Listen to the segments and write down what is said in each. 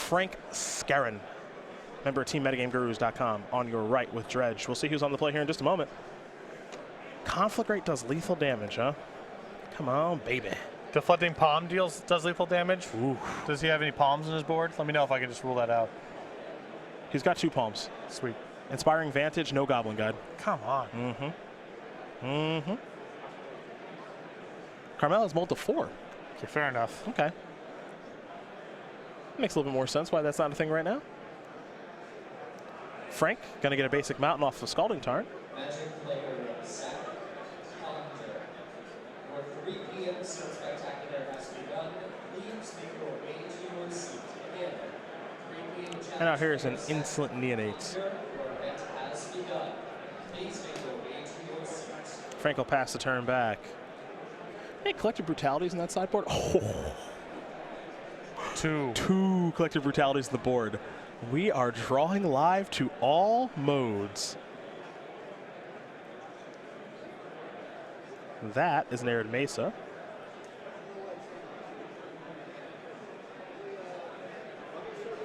Frank Skarren. Member of TeamMetaGameGurus.com on your right with Dredge. We'll see who's on the play here in just a moment. Conflagrate does lethal damage, huh? Come on, baby. Deflecting Palm does lethal damage. Ooh. Does he have any palms on his board? Let me know if I can just rule that out. He's got 2 palms. Sweet. Inspiring Vantage, no Goblin Guide. Come on. Carmel has mold to 4. Okay, fair enough. Okay. Makes a little bit more sense why that's not a thing right now. Frank, gonna get a basic mountain off of Scalding Tarn. Magic player Salinas. 3 p.m. Sun Spectacular has begun. Please make your way to your seat. Again, 3 p.m. And out here is an Insolent Neonate. Your event has begun. Please make your way to your seats. Frank will pass the turn back. Hey, Collective Brutalities in that sideboard. Oh. 2 Collective Brutalities on the board. We are drawing live to all modes. That is an Arid Mesa.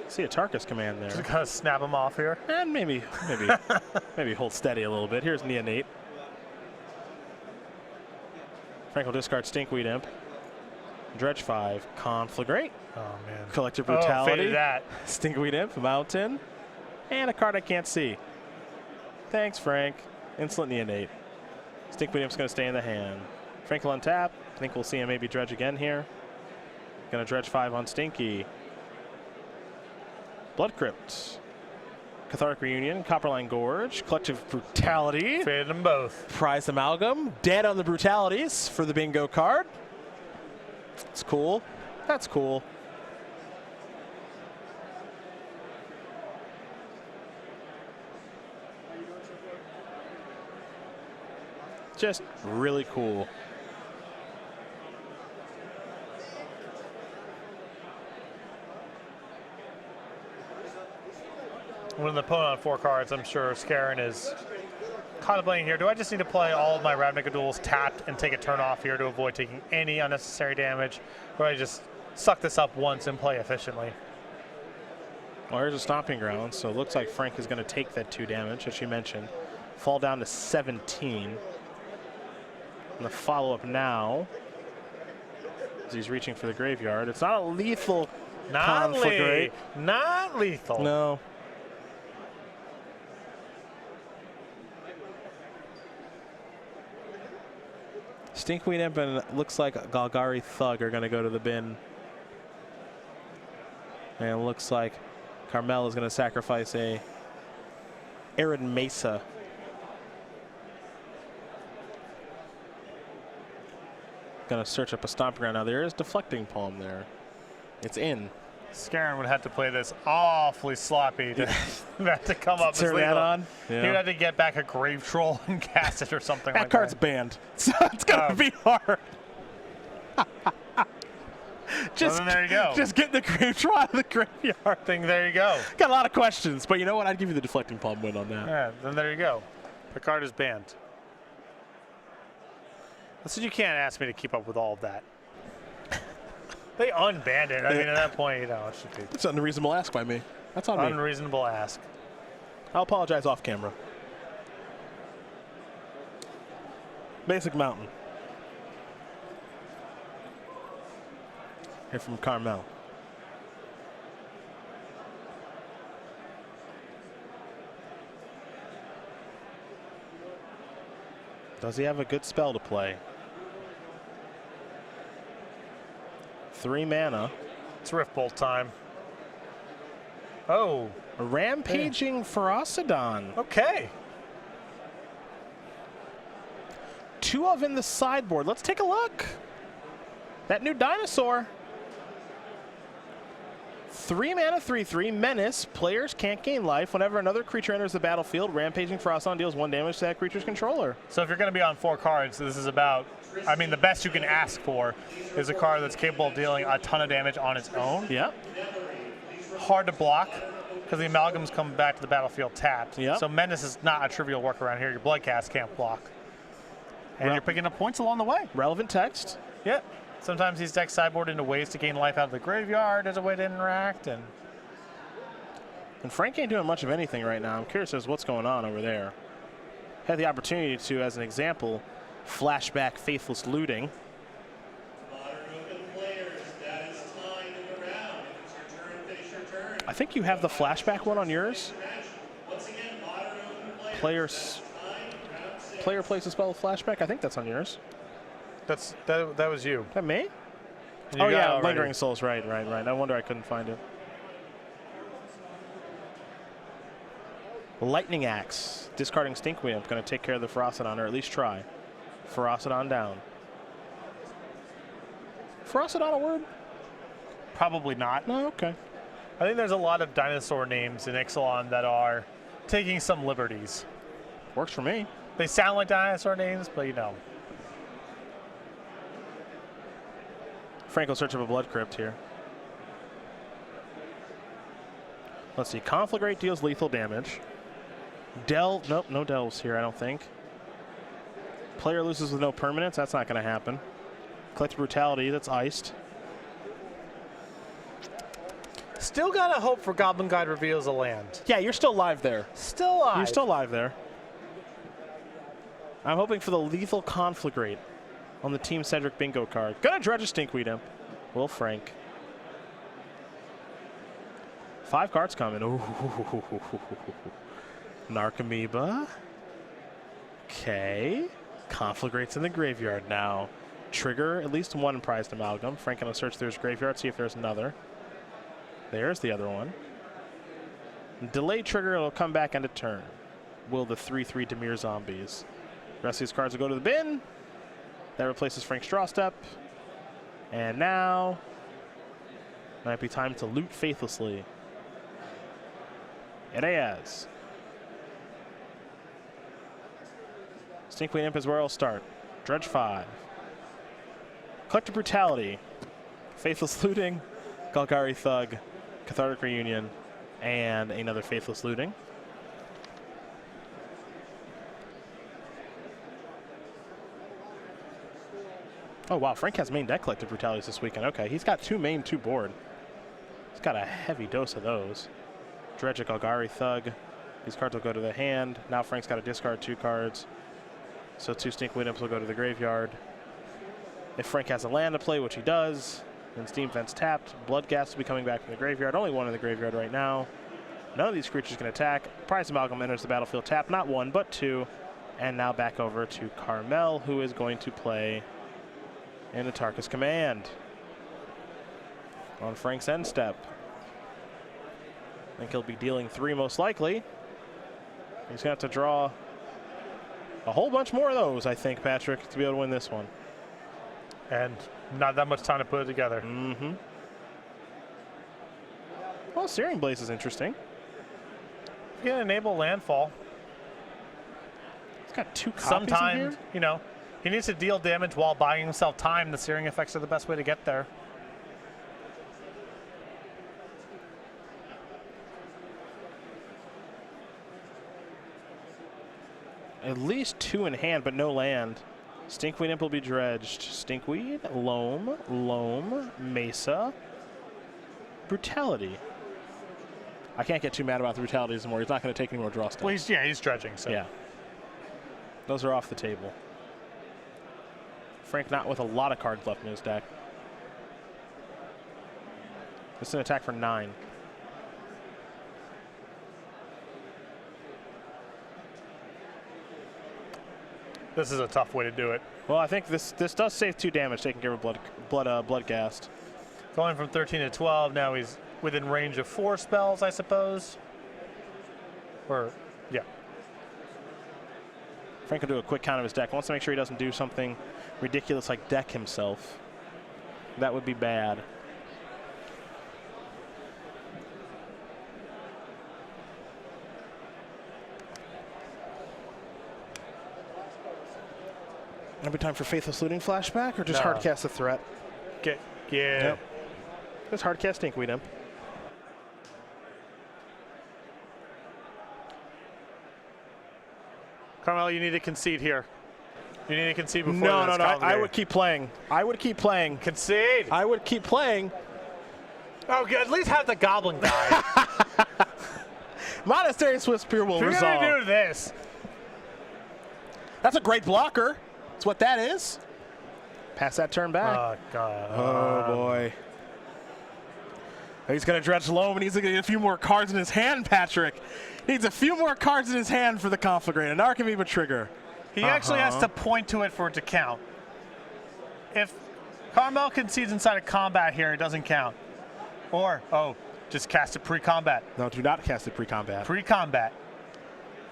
See a Tarkus command there. Just gotta snap him off here. And maybe hold steady a little bit. Here's Neonate. Frank will discard Stinkweed Imp. Dredge 5, Conflagrate. Oh man. Collective Brutality. Faded that. Stinkweed Imp, Mountain. And a card I can't see. Thanks, Frank. Insolent Neonate. Stinkweed Imp's gonna stay in the hand. Frank will untap. I think we'll see him maybe dredge again here. Gonna dredge 5 on Stinky. Blood Crypt. Cathartic Reunion, Copperline Gorge, Collective Brutality. Faded them both. Prized Amalgam, dead on the Brutalities for the bingo card. It's cool. That's cool. Just really cool. When the opponent on 4 cards, I'm sure Skarren is contemplating here. Do I just need to play all of my Ravnica duels tapped and take a turn off here to avoid taking any unnecessary damage? Or do I just suck this up once and play efficiently? Well, here's a Stomping Ground, so it looks like Frank is going to take that 2 damage, as you mentioned. Fall down to 17. And the follow-up now, as he's reaching for the graveyard. It's not a lethal Conflagrate. Not lethal. No. Stinkweed Imp and it looks like Golgari Thug are going to go to the bin. And it looks like Carmel is going to sacrifice a Arid Mesa. Going to search up a Stomping Ground. Now there is Deflecting Palm there. It's in. Skarren would have to play this awfully sloppy to, to come up as Turn that lethal. on. Yeah. He would have to get back a Grave Troll and cast it or something That like card's that. banned, so it's gonna be hard. Well, then there you go. Just get the Grave Troll out of the graveyard. There you go. Got a lot of questions, but you know what? I'd give you the Deflecting Palm win on that. Yeah, then there you go. The card is banned. So you can't ask me to keep up with all of that. They unbanned it. I mean, at that point, you know, it should be. It's an unreasonable ask by me. That's on me. Unreasonable ask. I'll apologize off camera. Basic Mountain. Here from Carmel. Does he have a good spell to play? 3 mana. It's Rift Bolt time. Oh. A Rampaging Ferocidon. Okay. 2 of in the sideboard. Let's take a look. That new dinosaur. 3 mana, 3/3, Menace. Players can't gain life. Whenever another creature enters the battlefield, Rampaging Ferocidon deals 1 damage to that creature's controller. So if you're going to be on 4 cards, this is about, I mean, the best you can ask for is a card that's capable of dealing a ton of damage on its own. Yeah. Hard to block because the Amalgams come back to the battlefield tapped. Yep. So Menace is not a trivial workaround here. Your Bloodcast can't block. And you're picking up points along the way. Relevant text. Yeah. Sometimes these decks sideboard into ways to gain life out of the graveyard as a way to interact. And And Frank ain't doing much of anything right now. I'm curious as to what's going on over there. Had the opportunity to, as an example, flashback Faithless Looting. I think you have the flashback one on yours. Player plays a spell with flashback. I think that's on yours. That was you. Is that me? You Oh got yeah, it already. Lingering Souls. Right. No wonder I couldn't find it. Lightning Axe. Discarding Stinkweed. I'm going to take care of the Ferocidon, or at least try. Ferocidon down. Ferocidon a word? Probably not. No, okay. I think there's a lot of dinosaur names in Ixalan that are taking some liberties. Works for me. They sound like dinosaur names, but you know. Franco search of a Blood Crypt here. Let's see. Conflagrate deals lethal damage. Delve. Nope, no delves here, I don't think. Player loses with no permanents. That's not going to happen. Collective Brutality. That's iced. Still gotta hope for Goblin Guide reveals a land. Yeah, you're still live there. Still alive. You're still live there. I'm hoping for the lethal Conflagrate on the Team Cedric bingo card. Gonna dredge a Stinkweed Imp. Will Frank. 5 cards coming. Ooh. Narcomoeba. Okay. Conflagrate's in the graveyard now. Trigger at least 1 prized amalgam. Frank gonna search through his graveyard, see if there's another. There's the other one. Delayed trigger, it'll come back end of turn. Will the 3/3 Dimir Zombies. The rest of these cards will go to the bin. That replaces Frank's draw step. And now, might be time to loot faithlessly. It is. Stinkweed Imp is where I'll start. Dredge 5. Collective Brutality. Faithless Looting. Golgari Thug. Cathartic Reunion. And another Faithless Looting. Oh, wow. Frank has main deck Collective Brutalities this weekend. Okay, he's got 2 main, 2 board. He's got a heavy dose of those. Dredge a Golgari Thug. These cards will go to the hand. Now Frank's got to discard 2 cards. So 2 Stinkweed Imps will go to the graveyard. If Frank has a land to play, which he does, then Steam Vent's tapped. Bloodghast will be coming back from the graveyard. Only 1 in the graveyard right now. None of these creatures can attack. Prize Amalgam enters the battlefield tapped. Not 1, but 2. And now back over to Carmel, who is going to play in Atarka's Command on Frank's end step. I think he'll be dealing 3 most likely. He's going to have to draw a whole bunch more of those, I think, Patrick, to be able to win this one. And not that much time to put it together. Mm-hmm. Well, Searing Blaze is interesting. You can enable landfall. It's got 2 copies in Sometimes, here. you know, he needs to deal damage while buying himself time. The searing effects are the best way to get there. At least 2 in hand, but no land. Stinkweed Imp will be dredged. Stinkweed, Loam, Mesa, Brutality. I can't get too mad about the Brutalities anymore. He's not going to take any more draw steps. Well, he's dredging. So Yeah. Those are off the table. Frank not with a lot of cards left in his deck. This is an attack for 9. this is a tough way to do it. Well, I think this does save 2 damage, taking care of Bloodghast. Going from 13 to 12, now he's within range of 4 spells, I suppose. Or, yeah. Frank will do a quick count of his deck. Wants to make sure he doesn't do something ridiculous like deck himself. That would be bad. Every time for Faithless Looting flashback, or just No. hardcast the threat? Yeah. Yep. Just hardcast Stinkweed Imp. Carmel, you need to concede here. You need to concede before No. this I would keep playing. I would keep playing. concede. I would keep playing. Oh, good. At least have the Goblin guy. Monastery Swift Spear will If you're resolve. gonna do this, That's a great blocker. That's what that is. Pass that turn back. oh god. Oh boy. He's going to dredge low, and he's going to get a few more cards in his hand, Patrick. Needs a few more cards in his hand for the Conflagrate. An Archimedes trigger. He actually has to point to it for it to count. If Carmel concedes inside of combat here, it doesn't count. Or, oh, just cast it pre-combat. No, do not cast it pre-combat. Pre-combat.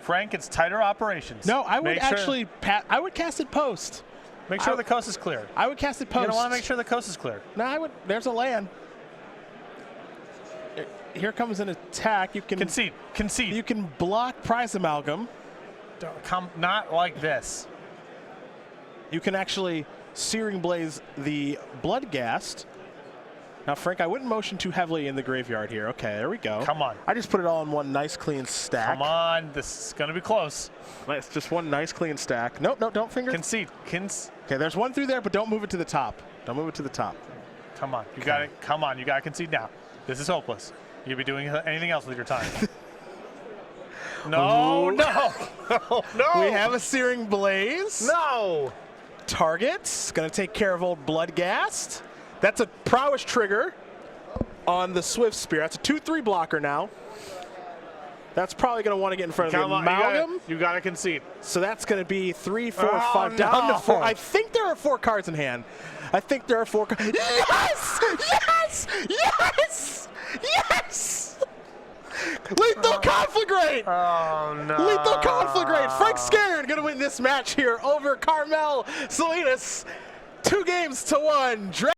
Frank, it's tighter operations. No, I would Make sure- actually, I would cast it post. Make sure the coast is clear. I would cast it post. You don't want to make sure the coast is clear. No, I would. There's a land. Here comes an attack. You can Concede. Concede. You can block Prize Amalgam. Come, not like this. You can actually Searing Blaze the Bloodghast. Now, Frank, I wouldn't motion too heavily in the graveyard here. Okay, there we go. Come on. I just put it all in one nice clean stack. Come on. This is going to be close. It's just one nice clean stack. Nope, no, don't finger. Concede. Okay, there's one through there, but don't move it to the top. Don't move it to the top. Come on. You got it. Come on. You got to concede now. This is hopeless. You'll be doing anything else with your time. No, Ooh. no, no, no. We have a Searing Blaze. No. Target's going to take care of old Bloodghast. That's a prowess trigger on the Swift Spear. That's a 2/3 blocker now. That's probably going to want to get in front of the Amalgam. You got to concede. So that's going to be 3, 4, Oh, 5, down no. to 4. I think there are 4 cards in hand. I think there are 4 cards. Yes! Yes! Yes! Yes! Lethal Conflagrate! Oh, no. Lethal Conflagrate! Frank Skarren going to win this match here over Carmel Salinas. 2 games to 1.